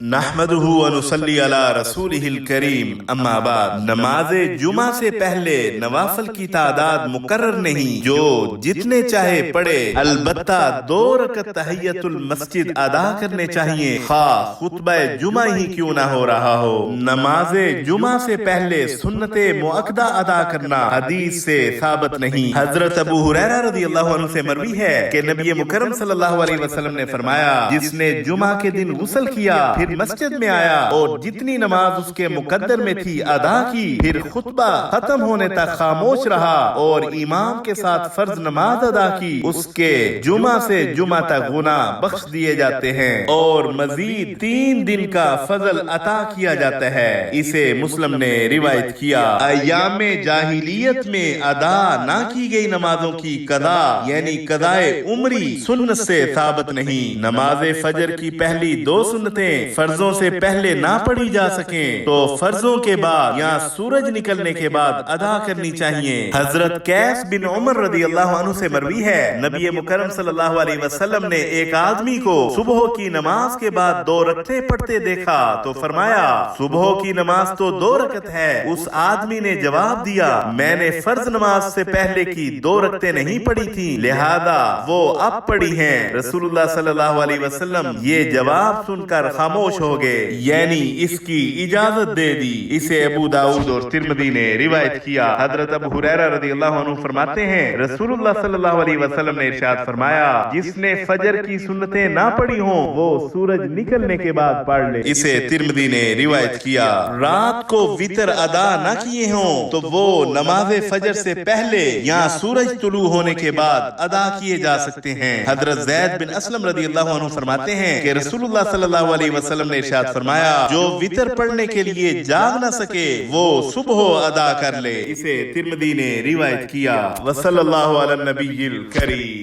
نحمدہ و نصلی علی رسولہ الکریم اما بعد، نماز جمعہ سے پہلے نوافل کی تعداد مقرر نہیں، جو جتنے چاہے پڑھے، البتہ 2 رکعت تحیۃ المسجد ادا کرنے چاہیے، خواہ خطبہ جمعہ ہی کیوں نہ ہو رہا ہو۔ نماز جمعہ سے پہلے سنت مؤکدہ ادا کرنا حدیث سے ثابت نہیں۔ حضرت ابو ہریرہ رضی اللہ عنہ سے مروی ہے کہ نبی مکرم صلی اللہ علیہ وسلم نے فرمایا، جس نے جمعہ کے دن غسل کیا، پھر مسجد میں آیا اور جتنی نماز اس کے مقدر میں تھی ادا کی، پھر خطبہ ختم ہونے تک خاموش رہا اور امام کے ساتھ فرض نماز ادا کی، اس کے جمعہ سے جمعہ تک گناہ بخش دیے جاتے ہیں اور مزید 3 دن کا فضل عطا کیا جاتا ہے۔ اسے مسلم نے روایت کیا۔ ایام جاہلیت میں ادا نہ کی گئی نمازوں کی قضا یعنی قضائے عمری سنت سے ثابت نہیں۔ نماز فجر کی پہلی 2 سنتیں فرضوں سے پہلے نہ پڑھی جا سکیں تو فرضوں کے بعد یا سورج نکلنے کے بعد ادا کرنی چاہیے۔ حضرت قیس بن عمر رضی اللہ عنہ سے مروی ہے، نبی مکرم صلی اللہ علیہ وسلم نے ایک آدمی کو صبح کی نماز کے بعد 2 رکعتیں پڑھتے دیکھا تو فرمایا، صبح کی نماز تو 2 رکعت ہے۔ اس آدمی نے جواب دیا، میں نے فرض نماز سے پہلے کی 2 رکعتیں نہیں پڑھی تھی، لہذا وہ اب پڑھی ہیں۔ رسول اللہ صلی اللہ علیہ وسلم یہ جواب سن کر خاموش ہو گئے، یعنی اس کی اجازت دے دی۔ اسے ابو داؤد اور ترمذی نے روایت کیا۔ حضرت ابو ہریرہ رضی اللہ عنہ فرماتے ہیں، رسول اللہ صلی اللہ علیہ وسلم نے ارشاد فرمایا، جس نے فجر کی سنتیں نہ پڑھی ہوں وہ سورج نکلنے کے بعد پڑھ لے۔ اسے ترمذی نے روایت کیا۔ رات کو وتر ادا نہ کیے ہوں تو وہ نماز فجر سے پہلے یا سورج طلوع ہونے کے بعد ادا کیے جا سکتے ہیں۔ حضرت زید بن اسلم رضی اللہ عنہ فرماتے ہیں کہ رسول اللہ صلی اللہ علیہ وسلم نے ارشاد فرمایا، جو وتر پڑھنے کے لیے جاگ نہ سکے وہ صبح ادا کر لے۔ اسے ترمذی نے روایت کیا۔ وصلی اللہ علی النبی الکریم۔